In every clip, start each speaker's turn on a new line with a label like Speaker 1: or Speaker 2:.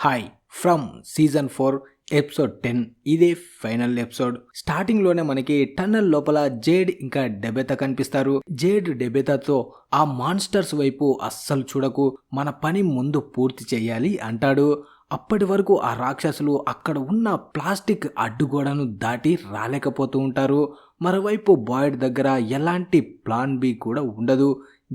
Speaker 1: Hi from season 4 episode 10. ఇదే final episode. Starting లోనే మనకి టన్నల్ లోపల జేడ్ ఇంకా డెబెతా కనిపిస్తారు. జేడ్ డెబెతాతో ఆ మాన్స్టర్స్ వైపు అస్సలు చూడకు, మన పని ముందు పూర్తి చేయాలి అంటాడు. అప్పటి వరకు ఆ రాక్షసులు అక్కడ ఉన్న ప్లాస్టిక్ అడ్డుగోడను దాటి రాలేకపోతూ ఉంటారు. మరోవైపు బాయిడ్ దగ్గర ఎలాంటి ప్లాన్ బి కూడా ఉండదు.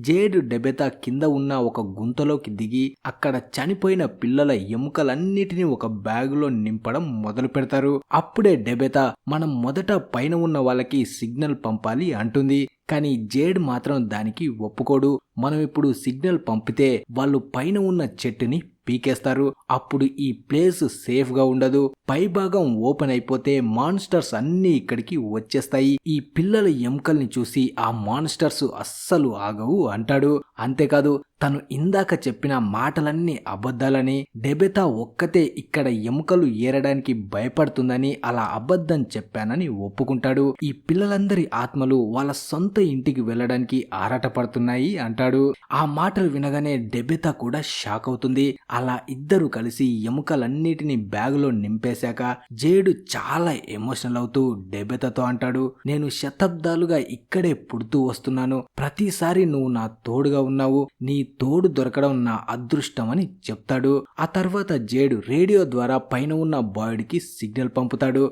Speaker 1: జేడ్ డెబెతా కింద ఉన్న ఒక గుంతలోకి దిగి అక్కడ చనిపోయిన పిల్లల ఎముకలన్నిటినీ ఒక బ్యాగులో నింపడం మొదలు పెడతారు. అప్పుడే డెబెతా మనం మొదట పైన ఉన్న వాళ్ళకి సిగ్నల్ పంపాలి అంటుంది. కానీ జేడ్ మాత్రం దానికి ఒప్పుకోడు. మనం ఇప్పుడు సిగ్నల్ పంపితే వాళ్ళు పైన ఉన్న చెట్టుని పీకేస్తారు. అప్పుడు ఈ ప్లేస్ సేఫ్ గా ఉండదు. పై భాగం ఓపెన్ అయిపోతే మాన్స్టర్స్ అన్ని ఇక్కడికి వచ్చేస్తాయి. ఈ పిల్లల ఎముకల్ని చూసి ఆ మాన్స్టర్స్ అస్సలు ఆగవు అంటాడు. అంతేకాదు తను ఇందాక చెప్పిన మాటలన్నీ అబద్ధాలని, డెబెతా ఒక్కతే ఇక్కడ ఎముకలు ఏరడానికి భయపడుతుందని అలా అబద్ధం చెప్పానని ఒప్పుకుంటాడు. ఈ పిల్లలందరి ఆత్మలు వాళ్ళ సొంత ఇంటికి వెళ్ళడానికి ఆరాటపడుతున్నాయి అంటాడు. ఆ మాటలు వినగానే డెబెతా కూడా షాక్ అవుతుంది. అలా ఇద్దరు కలిసి ఎముకలన్నిటిని బ్యాగులో నింపేశాక జేడు చాలా ఎమోషనల్ అవుతూ డెబెతాతో అంటాడు, నేను శతాబ్దాలుగా ఇక్కడే పుడుతూ వస్తున్నాను. ప్రతిసారి నువ్వు నా తోడుగా ఉన్నావు. నీ తోడు దొరకడం నా అదృష్టం అని చెప్తాడు. ఆ తర్వాత జేడు రేడియో ద్వారా పైన ఉన్న బాయిడ్ కి సిగ్నల్ పంపుతాడు.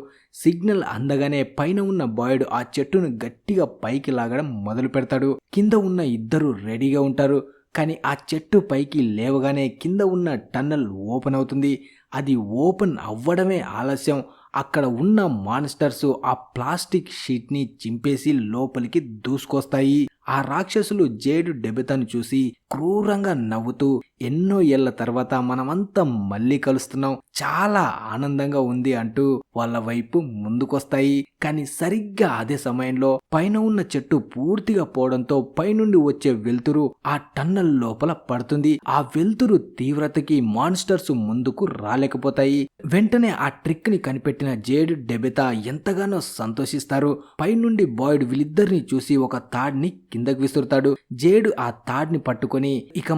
Speaker 1: సిగ్నల్ అందగానే పైన ఉన్న బాయిడ్ ఆ చెట్టును గట్టిగా పైకి లాగడం మొదలు పెడతాడు. కింద ఉన్న ఇద్దరు రెడీగా ఉంటారు. కానీ ఆ చెట్టు పైకి లేవగానే కింద ఉన్న టన్నల్ ఓపెన్ అవుతుంది. అది ఓపెన్ అవ్వడమే ఆలస్యం. అక్కడ ఉన్న మాన్స్టర్స్ ఆ ప్లాస్టిక్ షీట్ ని చింపేసి లోపలికి దూసుకొస్తాయి. ఆ రాక్షసులు జేడు డెబెతాను చూసి క్రూరంగా నవ్వుతూ, ఎన్నో ఏళ్ల తర్వాత మనమంతా మళ్ళీ కలుస్తున్నాం, చాలా ఆనందంగా ఉంది అంటూ వాళ్ళ వైపు ముందుకొస్తాయి. కానీ సరిగ్గా అదే సమయంలో పైన ఉన్న చెట్టు పూర్తిగా పోవడంతో పైనుండి వచ్చే వెలుతురు ఆ టన్నల్ లోపల పడుతుంది. ఆ వెలుతురు తీవ్రతకి మాన్స్టర్స్ ముందుకు రాలేకపోతాయి. వెంటనే ఆ ట్రిక్ ని కనిపెట్టిన జేడ్ డెబెతా ఎంతగానో సంతోషిస్తారు. పైనుండి బాయిడ్ వీళ్ళిద్దరిని చూసి ఒక తాడ్ని కిందకు విసురుతాడు. జేడు ఆ తాడ్ని పట్టుకొని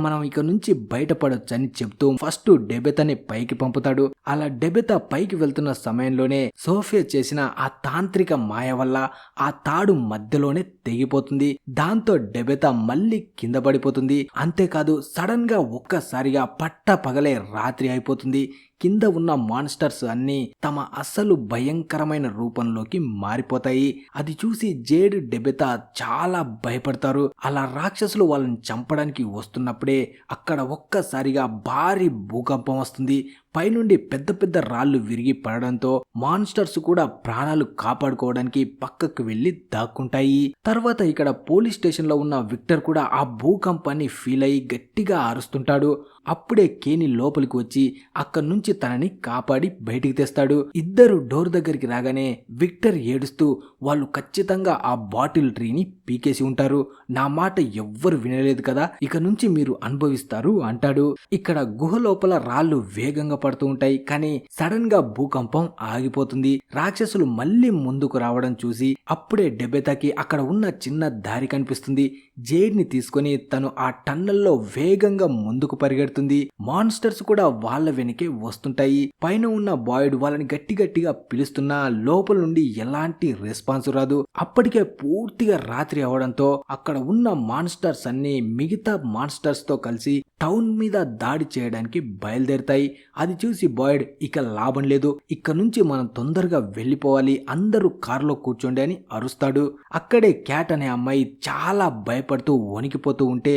Speaker 1: మనం ఇక నుంచి బయటపడొచ్చని చెప్తూ ఫస్ట్ డెబెతాని పైకి పంపుతాడు. అలా డెబెతా పైకి వెళ్తున్న సమయంలోనే సోఫియా చేసిన ఆ తాంత్రిక మాయ వల్ల ఆ తాడు మధ్యలోనే తెగిపోతుంది. దాంతో డెబెతా మళ్ళీ కింద పడిపోతుంది. అంతేకాదు సడన్ గా ఒక్కసారిగా పట్ట పగలే రాత్రి అయిపోతుంది. కింద ఉన్న మాన్స్టర్స్ అన్ని తమ అసలు భయంకరమైన రూపంలోకి మారిపోతాయి. అది చూసి జేడ్ డెబెతా చాలా భయపడతారు. అలా రాక్షసులు వాళ్ళని చంపడానికి వస్తున్నప్పుడే అక్కడ ఒక్కసారిగా భారీ భూకంపం వస్తుంది. పైనుండి పెద్ద పెద్ద రాళ్లు విరిగి పడడంతో మాన్స్టర్స్ కూడా ప్రాణాలు కాపాడుకోవడానికి పక్కకు వెళ్లి దాక్కుంటాయి. తర్వాత ఇక్కడ పోలీస్ స్టేషన్ లో ఉన్న విక్టర్ కూడా ఆ భూకంపాన్ని ఫీల్ అయ్యి గట్టిగా అరుస్తుంటాడు. అప్పుడే కేని లోపలికి వచ్చి అక్కడి నుంచి తనని కాపాడి బయటికి తెస్తాడు. ఇద్దరు డోర్ దగ్గరికి రాగానే విక్టర్ ఏడుస్తూ, వాళ్ళు ఖచ్చితంగా ఆ బాటిల్ ట్రీని పీకేసి ఉంటారు, నా మాట ఎవ్వరు వినలేదు కదా, ఇక నుంచి మీరు అనుభవిస్తారు అంటాడు. ఇక్కడ గుహ లోపల రాళ్లు వేగంగా పడుతూ ఉంటాయి. కానీ సడన్ గా భూకంపం ఆగిపోతుంది. రాక్షసులు మళ్ళీ ముందుకు రావడం చూసి అప్పుడే డెబెతాకి అక్కడ ఉన్న చిన్న దారి కనిపిస్తుంది. జేడ్ ని తీసుకుని తను ఆ టన్నల్లో వేగంగా ముందుకు పరిగెడుతుంది. మాన్స్టర్స్ కూడా వాళ్ళ వెనకే వస్తుంటాయి. పైన ఉన్న బాయిడ్ వాళ్ళని గట్టి గట్టిగా పిలుస్తున్నా లోపల నుండి ఎలాంటి రెస్పాన్స్ రాదు. అప్పటికే పూర్తిగా రాత్రి అవడంతో అక్కడ ఉన్న మాన్స్టర్స్ అన్ని మిగతా మాన్స్టర్స్ తో కలిసి టౌన్ మీద దాడి చేయడానికి బయలుదేరుతాయి. అది చూసి బాయిడ్ ఇక లాభం లేదు, ఇక్కడ నుంచి మనం తొందరగా వెళ్ళిపోవాలి, అందరూ కారులో కూర్చోండి అని అరుస్తాడు. అక్కడే క్యాట్ అనే అమ్మాయి చాలా భయపడుతూ వణికిపోతూ ఉంటే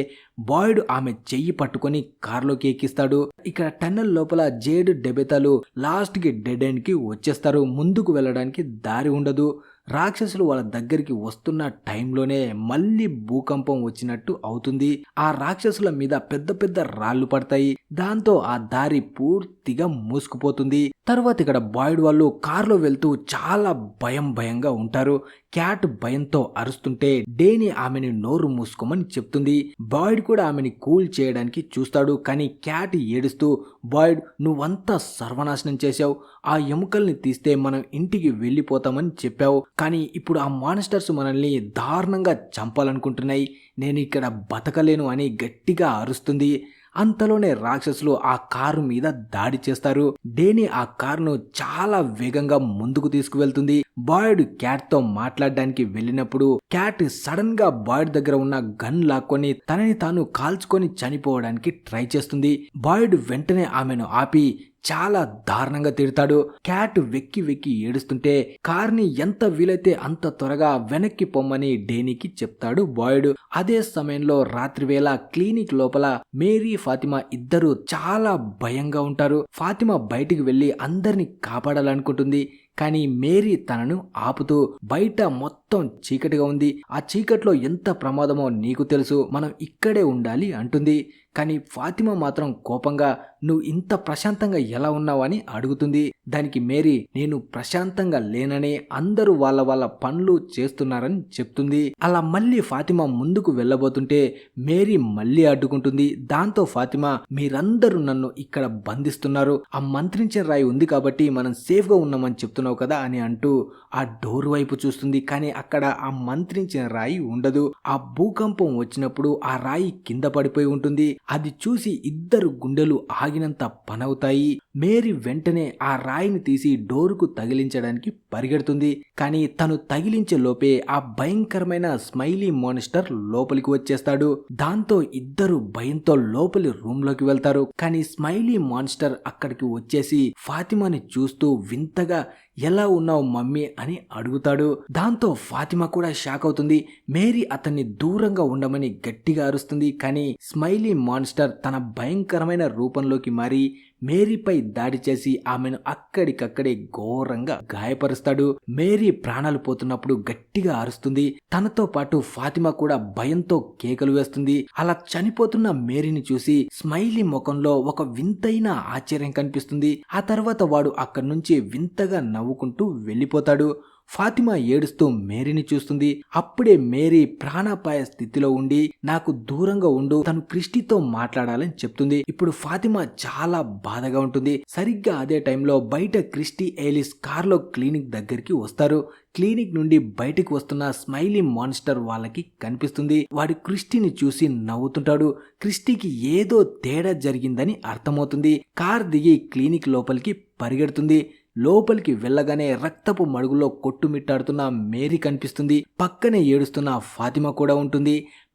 Speaker 1: బాయిడ్ ఆమె చెయ్యి పట్టుకొని కారులోకి ఎక్కిస్తాడు. ఇక్కడ టన్నల్ లోపల జేడ్ డెబెతాలు లాస్ట్ కి డెడ్ ఎండ్ కి వచ్చేస్తారు. ముందుకు వెళ్ళడానికి దారి ఉండదు. రాక్షసులు వాళ్ళ దగ్గరికి వస్తున్న టైంలోనే మళ్ళీ భూకంపం వచ్చినట్టు అవుతుంది. ఆ రాక్షసుల మీద పెద్ద పెద్ద రాళ్లు పడతాయి. దాంతో ఆ దారి పూర్తిగా మూసుకుపోతుంది. తర్వాత ఇక్కడ బాయిడ్ వాళ్ళు కారులో వెళ్తూ చాలా భయంగా ఉంటారు. క్యాట్ భయంతో అరుస్తుంటే డేని ఆమెని నోరు మూసుకోమని చెప్తుంది. బాయిడ్ కూడా ఆమెని కూల్ చేయడానికి చూస్తాడు. కానీ క్యాట్ ఏడుస్తూ, బాయిడ్ నువ్వంతా సర్వనాశనం చేశావు, ఆ ఎముకల్ని తీస్తే మనం ఇంటికి వెళ్ళిపోతామని చెప్పావు, కానీ ఇప్పుడు ఆ మాన్స్టర్స్ మనల్ని దారుణంగా చంపాలనుకుంటున్నాయి, నేను ఇక్కడ బతకలేను అని గట్టిగా అరుస్తుంది. అంతలోనే రాక్షసులు ఆ కారు మీద దాడి చేస్తారు. డేనీ ఆ కారును చాలా వేగంగా ముందుకు తీసుకువెళ్తుంది. బాయిడ్ క్యాట్ తో మాట్లాడడానికి వెళ్ళినప్పుడు క్యాట్ సడన్ గా బాయిడ్ దగ్గర ఉన్న గన్ లాక్కొని తనని తాను కాల్చుకొని చనిపోవడానికి ట్రై చేస్తుంది. బాయిడ్ వెంటనే ఆమెను ఆపి చాలా దారుణంగా తిడతాడు. క్యాట్ వెక్కి వెక్కి ఏడుస్తుంటే కార్ని ఎంత వీలైతే అంత త్వరగా వెనక్కి పొమ్మని డేనీకి చెప్తాడు బాయిడ్. అదే సమయంలో రాత్రివేళ క్లినిక్ లోపల మేరీ ఫాతిమా ఇద్దరు చాలా భయంగా ఉంటారు. ఫాతిమా బయటికి వెళ్లి అందరిని కాపాడాలనుకుంటుంది. కానీ మేరీ తనను ఆపుతూ బయట మొత్తం చీకటిగా ఉంది, ఆ చీకట్లో ఎంత ప్రమాదమో నీకు తెలుసు, మనం ఇక్కడే ఉండాలి అంటుంది. కానీ ఫాతిమా మాత్రం కోపంగా నువ్వు ఇంత ప్రశాంతంగా ఎలా ఉన్నావని అడుగుతుంది. దానికి మేరీ నేను ప్రశాంతంగా లేననే అందరూ వాళ్ళ వాళ్ళ పనులు చేస్తున్నారని చెప్తుంది. అలా మళ్ళీ ఫాతిమా ముందుకు వెళ్ళబోతుంటే మేరీ మళ్ళీ అడ్డుకుంటుంది. దాంతో ఫాతిమా మీరందరూ నన్ను ఇక్కడ బంధిస్తున్నారు, ఆ మంత్రించిన రాయి ఉంది కాబట్టి మనం సేఫ్ గా ఉన్నామని చెప్తున్నావు కదా అని అంటూ ఆ డోర్ వైపు చూస్తుంది. కానీ అక్కడ ఆ మంత్రించిన రాయి ఉండదు. ఆ భూకంపం వచ్చినప్పుడు ఆ రాయి కింద పడిపోయి ఉంటుంది. అది చూసి ఇద్దరు గుండెలు ఆగినంత పనవుతాయి. మేరీ వెంటనే ఆ రాయిని తీసి డోరుకు తగిలించడానికి పరిగెడుతుంది. కానీ తను తగిలించే లోపే ఆ భయంకరమైన స్మైలీ మాన్స్టర్ లోపలికి వచ్చేస్తాడు. దాంతో ఇద్దరు భయంతో లోపలి రూమ్ లోకి వెళ్తారు. కానీ స్మైలీ మాన్స్టర్ అక్కడికి వచ్చేసి ఫాతిమాని చూస్తూ వింతగా ఎలా ఉన్నావు మమ్మీ అని అడుగుతాడు. దాంతో ఫాతిమా కూడా షాక్ అవుతుంది. మేరీ అతన్ని దూరంగా ఉండమని గట్టిగా అరుస్తుంది. కానీ స్మైలీ మాన్స్టర్ తన భయంకరమైన రూపంలోకి మారి మేరీపై దాడి చేసి ఆమెను అక్కడికక్కడే ఘోరంగా గాయపరుస్తాడు. మేరీ ప్రాణాలు పోతున్నప్పుడు గట్టిగా అరుస్తుంది. తనతో పాటు ఫాతిమా కూడా భయంతో కేకలు వేస్తుంది. అలా చనిపోతున్న మేరీని చూసి స్మైలీ ముఖంలో ఒక వింతైన ఆశ్చర్యం కనిపిస్తుంది. ఆ తర్వాత వాడు అక్కడి నుంచి వింతగా నవ్వుకుంటూ వెళ్ళిపోతాడు. ఫాతిమా ఏడుస్తూ మేరీని చూస్తుంది. అప్పుడే మేరీ ప్రాణాపాయ స్థితిలో ఉండి నాకు దూరంగా ఉండు, తను క్రిస్టీతో మాట్లాడాలని చెప్తుంది. ఇప్పుడు ఫాతిమా చాలా బాధగా ఉంటుంది. సరిగ్గా అదే టైంలో బయట క్రిస్టీ ఏలిస్ కార్లో క్లినిక్ దగ్గరికి వస్తారు. క్లినిక్ నుండి బయటికి వస్తున్న స్మైలీ మాన్స్టర్ వాళ్ళకి కనిపిస్తుంది. వాడి క్రిస్టీని చూసి నవ్వుతుంటాడు. క్రిస్టీకి ఏదో తేడా జరిగిందని అర్థమవుతుంది. కార్ దిగి క్లినిక్ లోపలికి పరిగెడుతుంది. లోపలికి వెళ్ళగానే రక్తపు మడుగులో కొట్టుమిట్టాడుతున్న మేరీ కనిపిస్తుంది. పక్కనే ఏడుస్తున్న ఫాతిమా కూడా ఉంటుంది.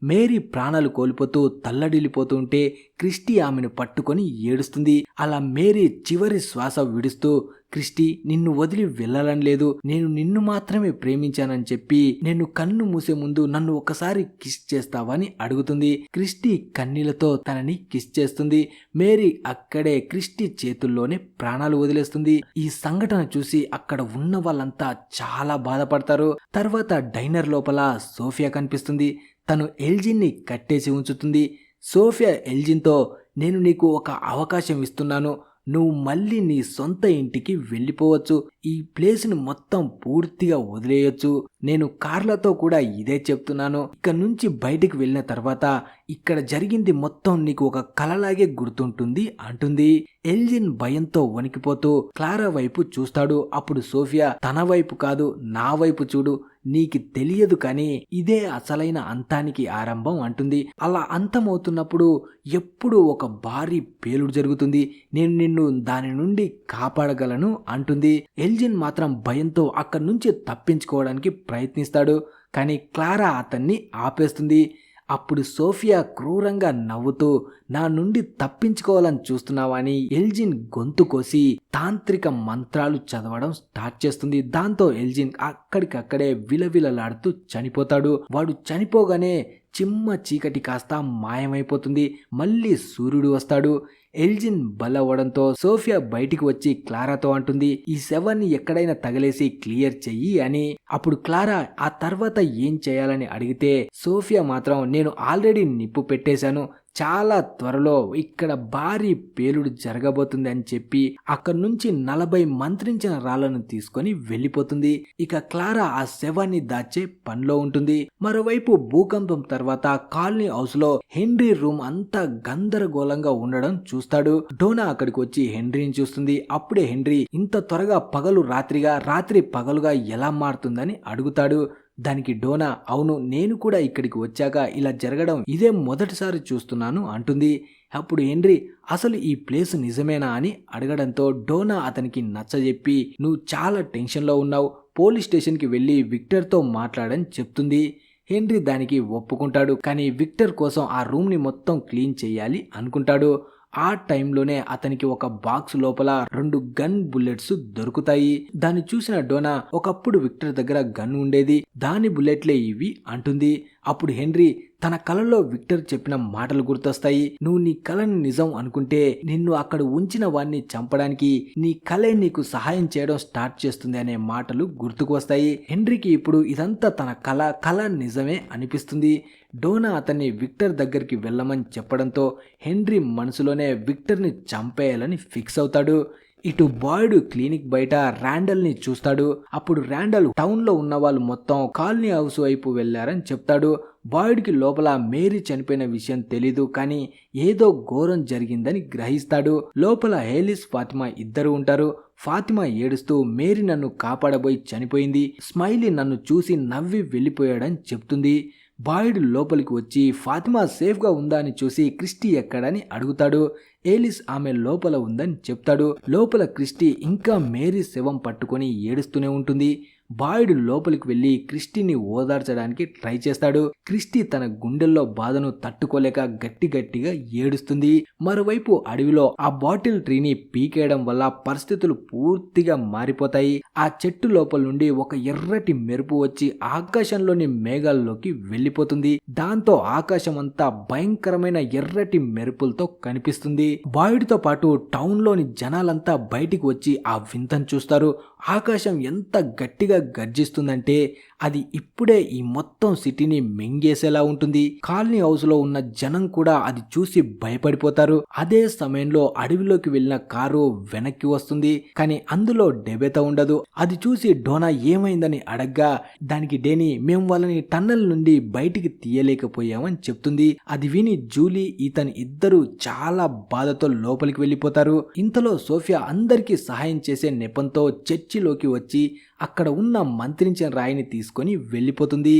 Speaker 1: మేరీ ప్రాణాలు కోల్పోతూ తల్లడిల్లిపోతూ ఉంటే క్రిస్టీ ఆమెను పట్టుకొని ఏడుస్తుంది. అలా మేరీ చివరి శ్వాస విడుస్తూ క్రిస్టీ నిన్ను వదిలి వెళ్ళాలని లేదు, నేను నిన్ను మాత్రమే ప్రేమించానని చెప్పి నేను కన్ను మూసే ముందు నన్ను ఒకసారి కిస్ చేస్తావని అడుగుతుంది. క్రిస్టీ కన్నీళ్లతో తనని కిస్ చేస్తుంది. మేరీ అక్కడే క్రిస్టీ చేతుల్లోనే ప్రాణాలు వదిలేస్తుంది. ఈ సంఘటన చూసి అక్కడ ఉన్న వాళ్ళంతా చాలా బాధపడతారు. తర్వాత డైనర్ లోపల సోఫియా కనిపిస్తుంది. తను ఎల్జిన్ని కట్టేసి ఉంచుతుంది. సోఫియా ఎల్జిన్తో నేను నీకు ఒక అవకాశం ఇస్తున్నాను, నువ్వు మళ్ళీ నీ సొంత ఇంటికి వెళ్ళిపోవచ్చు, ఈ ప్లేస్ని మొత్తం పూర్తిగా వదిలేయొచ్చు, నేను కార్లతో కూడా ఇదే చెప్తున్నాను, ఇక్కడ నుంచి బయటికి వెళ్ళిన తర్వాత ఇక్కడ జరిగింది మొత్తం నీకు ఒక కలలాగే గుర్తుంటుంది అంటుంది. ఎల్జిన్ భయంతో వణికిపోతూ క్లారా వైపు చూస్తాడు. అప్పుడు సోఫియా తన వైపు కాదు నా వైపు చూడు, నీకు తెలియదు కానీ ఇదే అసలైన అంతానికి ఆరంభం అంటుంది. అలా అంతమవుతున్నప్పుడు ఎప్పుడు ఒక భారీ పేలుడు జరుగుతుంది, నేను నిన్ను దాని నుండి కాపాడగలను అంటుంది. ఎల్జిన్ మాత్రం భయంతో అక్కడి నుంచి తప్పించుకోవడానికి ప్రయత్నిస్తాడు. కానీ క్లారా అతన్ని ఆపేస్తుంది. అప్పుడు సోఫియా క్రూరంగా నవ్వుతూ నా నుండి తప్పించుకోవాలని చూస్తున్నావని ఎల్జిన్ గొంతు కోసి తాంత్రిక మంత్రాలు చదవడం స్టార్ట్ చేస్తుంది. దాంతో ఎల్జిన్ అక్కడికక్కడే విలవిలలాడుతూ చనిపోతాడు. వాడు చనిపోగానే చిమ్మ చీకటి కాస్త మాయమైపోతుంది. మళ్ళీ సూర్యుడు వస్తాడు. ఎల్జిన్ బలవడంతో సోఫియా బయటికి వచ్చి క్లారాతో అంటుంది, ఈ శవాన్ని ఎక్కడైనా తగలేసి క్లియర్ చెయ్యి అని. అప్పుడు క్లారా ఆ తర్వాత ఏం చేయాలని అడిగితే సోఫియా మాత్రం నేను ఆల్రెడీ నిప్పు పెట్టేశాను, చాలా త్వరలో ఇక్కడ భారీ పేలుడు జరగబోతుంది అని చెప్పి అక్కడి నుంచి 40 మంత్రించిన రాళ్లను తీసుకొని వెళ్ళిపోతుంది. ఇక క్లారా ఆ శవాన్ని దాచే పనిలో ఉంటుంది. మరోవైపు భూకంపం తర్వాత కాలనీ హౌస్ లో హెన్రీ రూమ్ అంతా గందరగోళంగా ఉండడం చూస్తాడు. డోనా అక్కడికి వచ్చి హెన్రీని చూస్తుంది. అప్పుడే హెన్రీ ఇంత త్వరగా పగలు రాత్రిగా రాత్రి పగలుగా ఎలా మారుతుందని అడుగుతాడు. దానికి డోనా అవును, నేను కూడా ఇక్కడికి వచ్చాక ఇలా జరగడం ఇదే మొదటిసారి చూస్తున్నాను అంటుంది. అప్పుడు హెన్రీ అసలు ఈ ప్లేస్ నిజమేనా అని అడగడంతో డోనా అతనికి నచ్చజెప్పి నువ్వు చాలా టెన్షన్లో ఉన్నావు, పోలీస్ స్టేషన్కి వెళ్ళి విక్టర్తో మాట్లాడని చెప్తుంది. హెన్రీ దానికి ఒప్పుకుంటాడు. కానీ విక్టర్ కోసం ఆ రూమ్ని మొత్తం క్లీన్ చేయాలి అనుకుంటాడు. ఆ టైంలోనే అతనికి ఒక బాక్స్ లోపల 2 గన్ బుల్లెట్స్ దొరుకుతాయి. దాన్ని చూసిన డోనా ఒకప్పుడు విక్టర్ దగ్గర గన్ ఉండేది, దాని బుల్లెట్లే ఇవి అంటుంది. అప్పుడు హెన్రీ తన కలలో విక్టర్ చెప్పిన మాటలు గుర్తొస్తాయి. నువ్వు నీ కలను నిజం అనుకుంటే నిన్ను అక్కడ ఉంచిన వాడిని చంపడానికి నీ కలే నీకు సహాయం చేయడం స్టార్ట్ చేస్తుంది అనే మాటలు గుర్తుకు వస్తాయి. హెన్రీకి ఇప్పుడు ఇదంతా తన కల నిజమే అనిపిస్తుంది. డోనా అతన్ని విక్టర్ దగ్గరికి వెళ్ళమని చెప్పడంతో హెన్రీ మనసులోనే విక్టర్ని చంపేయాలని ఫిక్స్ అవుతాడు. ఇటు బాయ్డ్ క్లినిక్ బయట ర్యాండల్ని చూస్తాడు. అప్పుడు ర్యాండల్ టౌన్లో ఉన్న వాళ్ళు మొత్తం కాలనీ హౌస్ వైపు వెళ్లారని చెప్తాడు. బాయ్డ్కి లోపల మేరీ చనిపోయిన విషయం తెలీదు, కానీ ఏదో ఘోరం జరిగిందని గ్రహిస్తాడు. లోపల హేలిస్, ఫాతిమా ఇద్దరు ఉంటారు. ఫాతిమా ఏడుస్తూ మేరీ నన్ను కాపాడబోయి చనిపోయింది, స్మైలీ నన్ను చూసి నవ్వి వెళ్ళిపోయాడని చెప్తుంది. బాయ్డ్ లోపలికి వచ్చి ఫాతిమా సేఫ్గా ఉందా అని చూసి క్రిస్టీ ఎక్కడని అడుగుతాడు. ఏలిస్ ఆమె లోపల ఉందని చెప్తాడు. లోపల క్రిస్టీ ఇంకా మేరీ శవం పట్టుకొని ఏడుస్తూనే ఉంటుంది. బాయ్డ్ లోపలికి వెళ్లి క్రిస్టీని ఓదార్చడానికి ట్రై చేస్తాడు. క్రిస్టీ తన గుండెల్లో బాధను తట్టుకోలేక గట్టిగా ఏడుస్తుంది. మరోవైపు అడవిలో ఆ బాటిల్ ట్రీని పీకేయడం వల్ల పరిస్థితులు పూర్తిగా మారిపోతాయి. ఆ చెట్టు లోపల నుండి ఒక ఎర్రటి మెరుపు వచ్చి ఆకాశంలోని మేఘాల్లోకి వెళ్లిపోతుంది. దాంతో ఆకాశం అంతా భయంకరమైన ఎర్రటి మెరుపులతో కనిపిస్తుంది. బాయ్డ్ తో పాటు టౌన్ లోని జనాలంతా బయటికి వచ్చి ఆ వింతను చూస్తారు. ఆకాశం ఎంత గట్టిగా గర్జిస్తుందంటే అది ఇప్పుడే ఈ మొత్తం సిటీని మింగేసేలా ఉంటుంది. కాలనీ హౌస్ లో ఉన్న జనం కూడా అది చూసి భయపడిపోతారు. అదే సమయంలో అడవిలోకి వెళ్లిన కారు వెనక్కి వస్తుంది, కానీ అందులో డెబెతా ఉండదు. అది చూసి డోనా ఏమైందని అడగ్గా దానికి డేనీ మేము వాళ్ళని టన్నెల్ నుండి బయటికి తీయలేకపోయామని చెప్తుంది. అది విని జూలీ, ఈతన్ ఇద్దరు చాలా బాధతో లోపలికి వెళ్ళిపోతారు. ఇంతలో సోఫియా అందరికీ సహాయం చేసే నెపంతో చర్చిలోకి వచ్చి అక్కడ ఉన్న మంత్రించిన రాయిని తీసుకొని వెళ్ళిపోతుంది.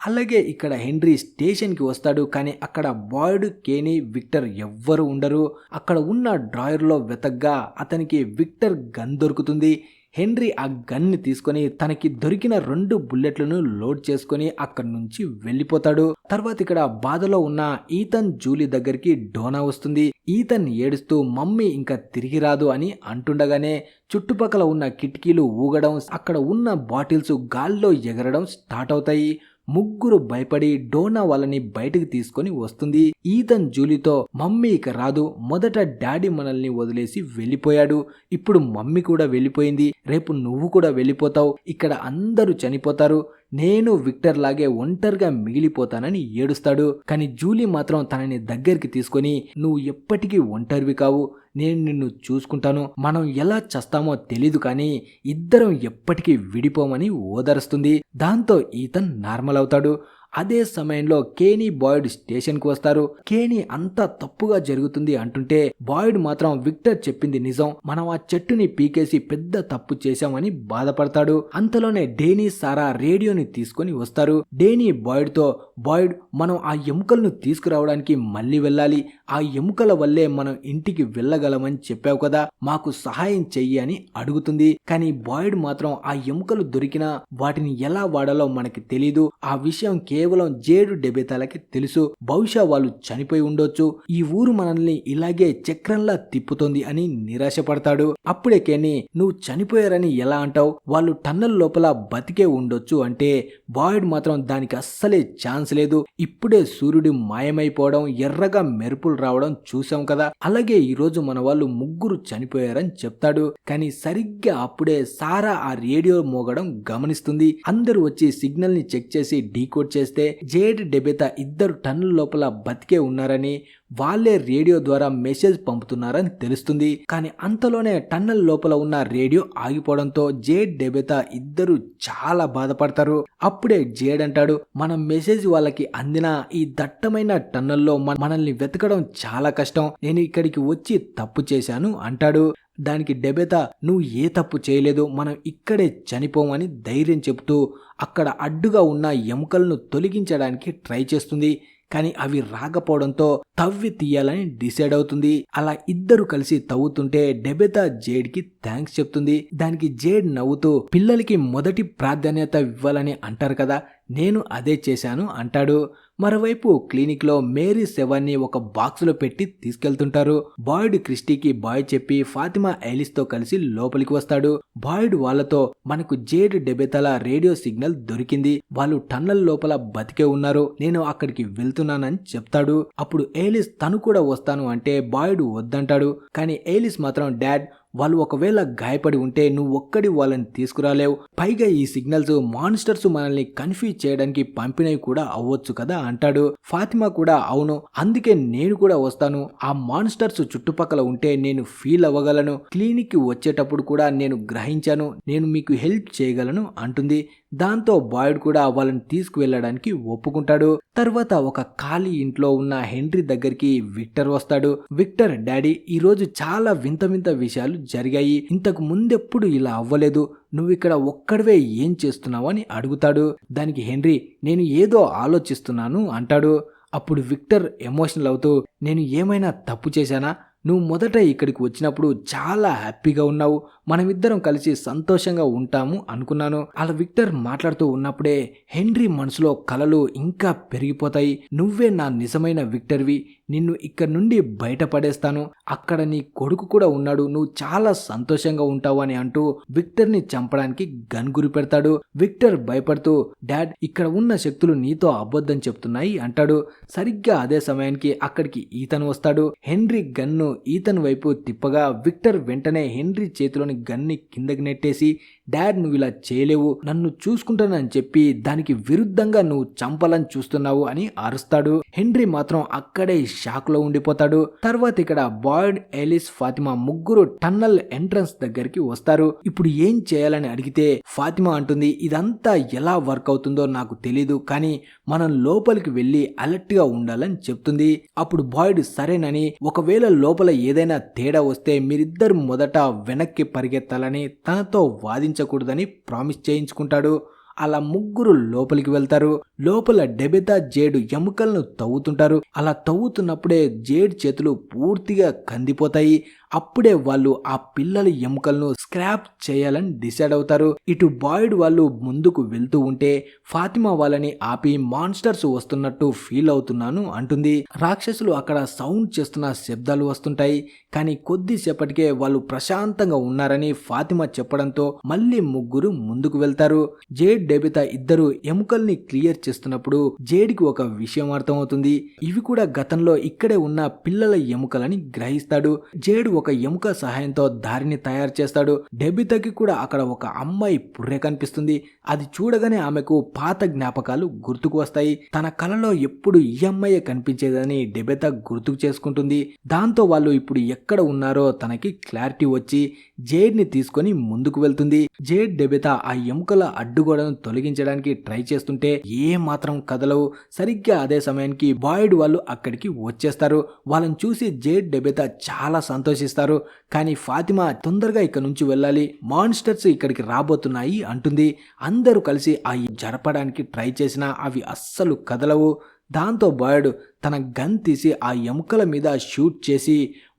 Speaker 1: అలాగే ఇక్కడ హెన్రీ స్టేషన్ కి వస్తాడు, కానీ అక్కడ బాయ్డ్, కేనీ, విక్టర్ ఎవ్వరు ఉండరు. అక్కడ ఉన్న డ్రాయర్ లో వెతగ్గా అతనికి విక్టర్ గన్ దొరుకుతుంది. హెన్రీ ఆ గన్ని తీసుకొని తనకి దొరికిన 2 బుల్లెట్లను లోడ్ చేసుకొని అక్కడి నుంచి వెళ్ళిపోతాడు. తర్వాత ఇక్కడ బాధలో ఉన్న ఈతన్, జూలీ దగ్గరికి డోనా వస్తుంది. ఈతన్ ఏడుస్తూ మమ్మీ ఇంకా తిరిగి రాదు అని అంటుండగానే చుట్టుపక్కల ఉన్న కిటికీలు ఊగడం, అక్కడ ఉన్న బాటిల్స్ గాల్లో ఎగరడం స్టార్ట్ అవుతాయి. ముగ్గురు భయపడి డోనా వాళ్ళని బయటకు తీసుకొని వస్తుంది. ఈతన్ జూలీతో మమ్మీ ఇక రాదు, మొదట డాడీ మనల్ని వదిలేసి వెళ్ళిపోయాడు, ఇప్పుడు మమ్మీ కూడా వెళ్ళిపోయింది, రేపు నువ్వు కూడా వెళ్ళిపోతావు, ఇక్కడ అందరూ చనిపోతారు, నేను విక్టర్ లాగే ఒంటరిగా మిగిలిపోతానని ఏడుస్తాడు. కానీ జూలీ మాత్రం తనని దగ్గరికి తీసుకొని నువ్వు ఎప్పటికీ ఒంటరివి కావు, నేను నిన్ను చూసుకుంటాను, మనం ఎలా చస్తామో తెలీదు కానీ ఇద్దరం ఎప్పటికీ విడిపోమని ఓదరుస్తుంది. దాంతో ఈతన్ నార్మల్ అవుతాడు. అదే సమయంలో కేనీ, బాయ్డ్ స్టేషన్ కు వస్తారు. కేనీ అంతా తప్పుగా జరుగుతుంది అంటుంటే బాయ్డ్ మాత్రం విక్టర్ చెప్పింది నిజం, మనం ఆ చెట్టుని పీకేసి పెద్ద తప్పు చేశామని బాధపడతాడు. అంతలోనే డేనీ, సారా రేడియోని తీసుకొని వస్తారు. డేనీ బాయ్డ్ తో బాయ్డ్ మనం ఆ ఎముకలను తీసుకురావడానికి మళ్ళీ వెళ్ళాలి, ఆ ఎముకల వల్లే మనం ఇంటికి వెళ్ళగలమని చెప్పావు కదా, మాకు సహాయం చెయ్యి అని అడుగుతుంది. కానీ బాయ్డ్ మాత్రం ఆ ఎముకలు దొరికినా వాటిని ఎలా వాడాలో మనకి తెలీదు, ఆ విషయం కేవలం జేడ్ డెబెతాలకి తెలుసు, బహుశా వాళ్ళు చనిపోయి ఉండొచ్చు, ఈ ఊరు మనల్ని ఇలాగే చక్రంలా తిప్పుతోంది అని నిరాశపడతాడు. అప్పుడే కేనీ నువ్వు చనిపోయారని ఎలా అంటావు, వాళ్ళు టన్నల్ లోపల బతికే ఉండొచ్చు అంటే బాయ్డ్ మాత్రం దానికి అస్సలే ఛాన్స్ లేదు, ఇప్పుడే సూర్యుడు మాయమైపోవడం, ఎర్రగా మెరుపులు రావడం చూసాం కదా, అలాగే ఈరోజు మన వాళ్ళు ముగ్గురు చనిపోయారని చెప్తాడు. కానీ సరిగ్గా అప్పుడే సారా ఆ రేడియో మోగడం గమనిస్తుంది. అందరూ వచ్చి సిగ్నల్ ని చెక్ చేసి డీకోడ్ చేస్తే జేడ్, డెబెతా ఇద్దరు టన్నుల లోపల బతికే ఉన్నారని, వాళ్ళే రేడియో ద్వారా మెసేజ్ పంపుతున్నారని తెలుస్తుంది. కానీ అంతలోనే టన్నల్ లోపల ఉన్న రేడియో ఆగిపోవడంతో జేడ్, డెబెతా ఇద్దరు చాలా బాధపడతారు. అప్పుడే జేడ్ అంటాడు, మన మెసేజ్ వాళ్ళకి అందిన ఈ దట్టమైన టన్నల్లో మనల్ని వెతకడం చాలా కష్టం, నేను ఇక్కడికి వచ్చి తప్పు చేశాను అంటాడు. దానికి డెబెతా నువ్వు ఏ తప్పు చేయలేదు, మనం ఇక్కడే చనిపోమని ధైర్యం చెబుతూ అక్కడ అడ్డుగా ఉన్న ఎముకలను తొలగించడానికి ట్రై చేస్తుంది. కానీ అవి రాకపోవడంతో తవ్వి తీయాలని డిసైడ్ అవుతుంది. అలా ఇద్దరు కలిసి తవ్వుతుంటే డెబెతా జేడ్ కి థ్యాంక్స్ చెప్తుంది. దానికి జేడ్ నవ్వుతూ పిల్లలకి మొదటి ప్రాధాన్యత ఇవ్వాలని అంటారు కదా, నేను అదే చేశాను అంటాడు. మరోవైపు క్లినిక్ లో మేరీ శవాన్ని ఒక బాక్స్ లో పెట్టి తీసుకెళ్తుంటారు. బాయిడ్ క్రిస్టీకి బాయ్ చెప్పి ఫాతిమా ఐలిస్ తో కలిసి లోపలికి వస్తాడు. బాయిడ్ వాళ్ళతో మనకు జేడ్ డెబెతాల రేడియో సిగ్నల్ దొరికింది, వాళ్ళు టన్నల్ లోపల బతికే ఉన్నారు, నేను అక్కడికి వెళ్తున్నానని చెప్తాడు. అప్పుడు ఐలిస్ తను కూడా వస్తాను అంటే బాయిడ్ వద్దంటాడు. కానీ ఐలిస్ మాత్రం డాడ్, వాళ్ళు ఒకవేళ గాయపడి ఉంటే నువ్వు ఒక్కడి వాళ్ళని తీసుకురాలేవు, పైగా ఈ సిగ్నల్స్ మాన్స్టర్స్ మనల్ని కన్ఫ్యూజ్ చేయడానికి పంపినవి కూడా అవ్వచ్చు కదా అంటాడు. ఫాతిమా కూడా అవును, అందుకే నేను కూడా వస్తాను, ఆ మాన్స్టర్స్ చుట్టుపక్కల ఉంటే నేను ఫీల్ అవ్వగలను, క్లినిక్ కి వచ్చేటప్పుడు కూడా నేను గ్రహించాను, నేను మీకు హెల్ప్ చేయగలను అంటుంది. దాంతో బాయిడ్ కూడా వాళ్ళని తీసుకువెళ్ళడానికి ఒప్పుకుంటాడు. తర్వాత ఒక ఖాళీ ఇంట్లో ఉన్న హెన్రీ దగ్గరికి విక్టర్ వస్తాడు. విక్టర్, డాడీ, ఈ రోజు చాలా వింత వింత విషయాలు జరిగాయి, ఇంతకు ముందెప్పుడు ఇలా అవ్వలేదు, నువ్వు ఇక్కడ ఒక్కడివే ఏం చేస్తున్నావు అని అడుగుతాడు. దానికి హెన్రీ, నేను ఏదో ఆలోచిస్తున్నాను అంటాడు. అప్పుడు విక్టర్ ఎమోషనల్ అవుతూ, నేను ఏమైనా తప్పు చేశానా, నువ్వు మొదట ఇక్కడికి వచ్చినప్పుడు చాలా హ్యాపీగా ఉన్నావు, మనమిద్దరం కలిసి సంతోషంగా ఉంటాము అనుకున్నాను. అలా విక్టర్ మాట్లాడుతూ ఉన్నప్పుడే హెన్రీ మనసులో కలలు ఇంకా పెరిగిపోతాయి. నువ్వే నా నిజమైన విక్టర్వి, నిన్ను ఇక్కడ నుండి బయటపడేస్తాను, అక్కడ నీ కొడుకు కూడా ఉన్నాడు, నువ్వు చాలా సంతోషంగా ఉంటావు అని అంటూ విక్టర్ ని చంపడానికి గన్ గురి పెడతాడు. విక్టర్ భయపడుతూ, డాడ్, ఇక్కడ ఉన్న శక్తులు నీతో అబద్ధం చెప్తున్నాయి అంటాడు. సరిగ్గా అదే సమయానికి అక్కడికి ఈతన్ వస్తాడు. హెన్రీ గన్ను ఈతన్ వైపు తిప్పగా విక్టర్ వెంటనే హెన్రీ చేతిలోని గన్ని కిందకి నెట్టేసి, డాడ్, నువ్వు ఇలా చేయలేవు, నన్ను చూసుకుంటానని చెప్పి దానికి విరుద్ధంగా నువ్వు చంపాలని చూస్తున్నావు అని అరుస్తాడు. హెన్రీ మాత్రం అక్కడే షాక్ లో ఉండిపోతాడు. తర్వాత ఇక్కడ బాయిడ్, ఐలిస్, ఫాతిమా ముగ్గురు టన్నల్ ఎంట్రన్స్ దగ్గరికి వస్తారు. ఇప్పుడు ఏం చేయాలని అడిగితే ఫాతిమా అంటుంది, ఇదంతా ఎలా వర్క్ అవుతుందో నాకు తెలీదు, కానీ మనం లోపలికి వెళ్లి అలర్ట్ గా ఉండాలని చెప్తుంది. అప్పుడు బాయిడ్ సరేనని, ఒకవేళ లోపల ఏదైనా తేడా వస్తే మీరిద్దరు మొదట వెనక్కి పరిగెత్తాలని, తనతో వాదించకూడదని ప్రామిస్ చేయించుకుంటాడు. అలా ముగ్గురు లోపలికి వెళ్తారు. లోపల డెబెతా, జేడ్ ఎముకలను తవ్వుతుంటారు. అలా తవ్వుతున్నప్పుడే జేడ్ చేతులు పూర్తిగా కందిపోతాయి. అప్పుడే వాళ్ళు ఆ పిల్లల ఎముకలను స్క్రాప్ చేయాలని డిసైడ్ అవుతారు. ఇటు బాయిడ్ వాళ్ళు ముందుకు వెళ్తూ ఉంటే ఫాతిమా వాళ్ళని ఆపి మాన్స్టర్స్ వస్తున్నట్టు ఫీల్ అవుతున్నాను అంటుంది. రాక్షసులు అక్కడ సౌండ్ చేస్తున్న శబ్దాలు వస్తుంటాయి, కానీ కొద్దిసేపటికే వాళ్ళు ప్రశాంతంగా ఉన్నారని ఫాతిమా చెప్పడంతో మళ్ళీ ముగ్గురు ముందుకు వెళ్తారు. జేడ్, డెబెతా ఇద్దరు ఎముకల్ని క్లియర్ చేస్తున్నప్పుడు జేడ్కి ఒక విషయం అర్థమవుతుంది. ఇవి కూడా గతంలో ఇక్కడే ఉన్న పిల్లల ఎముకలని గ్రహిస్తాడు. జేడ్ ఒక ఎముక సహాయంతో దారిని తయారు చేస్తాడు. డెబితాకి కూడా అక్కడ ఒక అమ్మాయి పుర్రె కనిపిస్తుంది. అది చూడగానే ఆమెకు పాత జ్ఞాపకాలు గుర్తుకు వస్తాయి. తన కలలో ఎప్పుడు ఈ అమ్మాయి కనిపించేదని డెబితా గుర్తుకు చేసుకుంటుంది. దాంతో వాళ్ళు ఇప్పుడు ఎక్కడ ఉన్నారో తనకి క్లారిటీ వచ్చి జేడ్ ని తీసుకొని ముందుకు వెళ్తుంది. జేడ్, డెబితా ఆ ఎముకల అడ్డుగోడను తొలగించడానికి ట్రై చేస్తుంటే ఏ మాత్రం కదలవు. సరిగ్గా అదే సమయానికి బాయిడ్ వాళ్ళు అక్కడికి వచ్చేస్తారు. వాళ్ళని చూసి జేడ్, డెబితా చాలా సంతోషిస్తారు. కానీ ఫాతిమా తొందరగా ఇక్కడ నుంచి వెళ్ళాలి, మాన్స్టర్స్ ఇక్కడికి రాబోతున్నాయి అంటుంది. అందరూ కలిసి ఆ జరపడానికి ట్రై చేసినా అవి అస్సలు కదలవు. దాంతో బాయిడ్ తన గన్ తీసి ఆ ఎముకల మీద షూట్ చేసి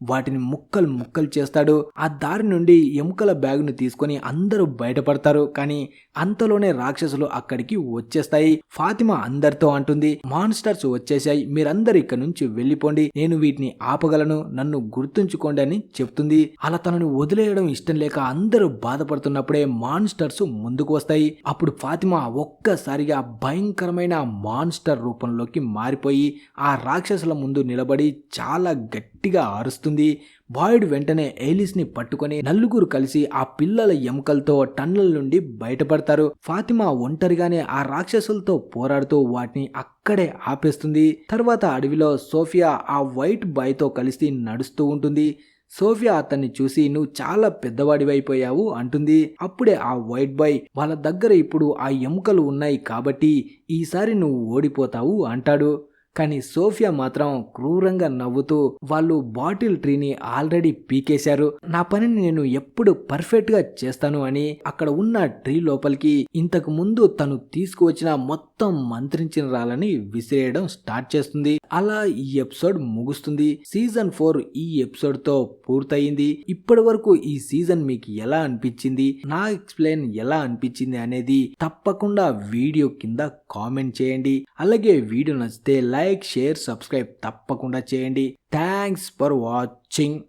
Speaker 1: వాటిని ముక్కలు ముక్కలు చేస్తాడు. ఆ దారి నుండి ఎముకల బ్యాగును తీసుకొని అందరూ బయటపడతారు. కానీ అంతలోనే రాక్షసులు అక్కడికి వచ్చేస్తాయి. ఫాతిమా అందరితో అంటుంది, మాన్స్టర్స్ వచ్చేసాయి, మీరందరూ ఇక్కడ నుంచి వెళ్ళిపోండి, నేను వీటిని ఆపగలను, నన్ను గుర్తుంచుకోండి అని చెప్తుంది. అలా తనను వదిలేయడం ఇష్టం లేక అందరూ బాధపడుతున్నప్పుడే మాన్స్టర్స్ ముందుకు వస్తాయి. అప్పుడు ఫాతిమా ఒక్కసారిగా భయంకరమైన మాన్స్టర్ రూపంలోకి మారిపోయి ఆ రాక్షసుల ముందు నిలబడి చాలా గట్టిగా అరుస్తుంది. బాయిడ్ వెంటనే ఐలిస్ ని పట్టుకొని నలుగురు కలిసి ఆ పిల్లల ఎముకలతో టన్నల్ నుండి బయటపడతారు. ఫాతిమా ఒంటరిగానే ఆ రాక్షసులతో పోరాడుతూ వాటిని అక్కడే ఆపేస్తుంది. తర్వాత అడవిలో సోఫియా ఆ వైట్ బాయ్ తో కలిసి నడుస్తూ ఉంటుంది. సోఫియా అతన్ని చూసి, నువ్వు చాలా పెద్దవాడివైపోయావు అంటుంది. అప్పుడే ఆ వైట్ బాయ్, వాళ్ళ దగ్గర ఇప్పుడు ఆ ఎముకలు ఉన్నాయి కాబట్టి ఈసారి నువ్వు ఓడిపోతావు అంటాడు. కానీ సోఫియా మాత్రం క్రూరంగా నవ్వుతూ వాళ్ళు బాటిల్ ట్రీని ఆల్రెడీ పీకేశారు, నా పనిని నేను ఎప్పుడు పర్ఫెక్ట్ గా చేస్తాను అని అక్కడ ఉన్న ట్రీ లోపలికి ఇంతకు ముందు తను తీసుకువచ్చిన మొత్తం మంత్రించిన రాళ్ళని విసిరేయడం స్టార్ట్ చేస్తుంది. అలా ఈ ఎపిసోడ్ ముగుస్తుంది. సీజన్ 4 ఈ ఎపిసోడ్ తో పూర్తయింది. ఇప్పటి వరకు ఈ సీజన్ మీకు ఎలా అనిపించింది, నా ఎక్స్ప్లెయిన్ ఎలా అనిపించింది అనేది తప్పకుండా వీడియో కింద కామెంట్ చేయండి. అలాగే వీడియో నచ్చితే లైక్, షేర్, సబ్స్క్రైబ్ తప్పకుండా చేయండి. Thanks for watching.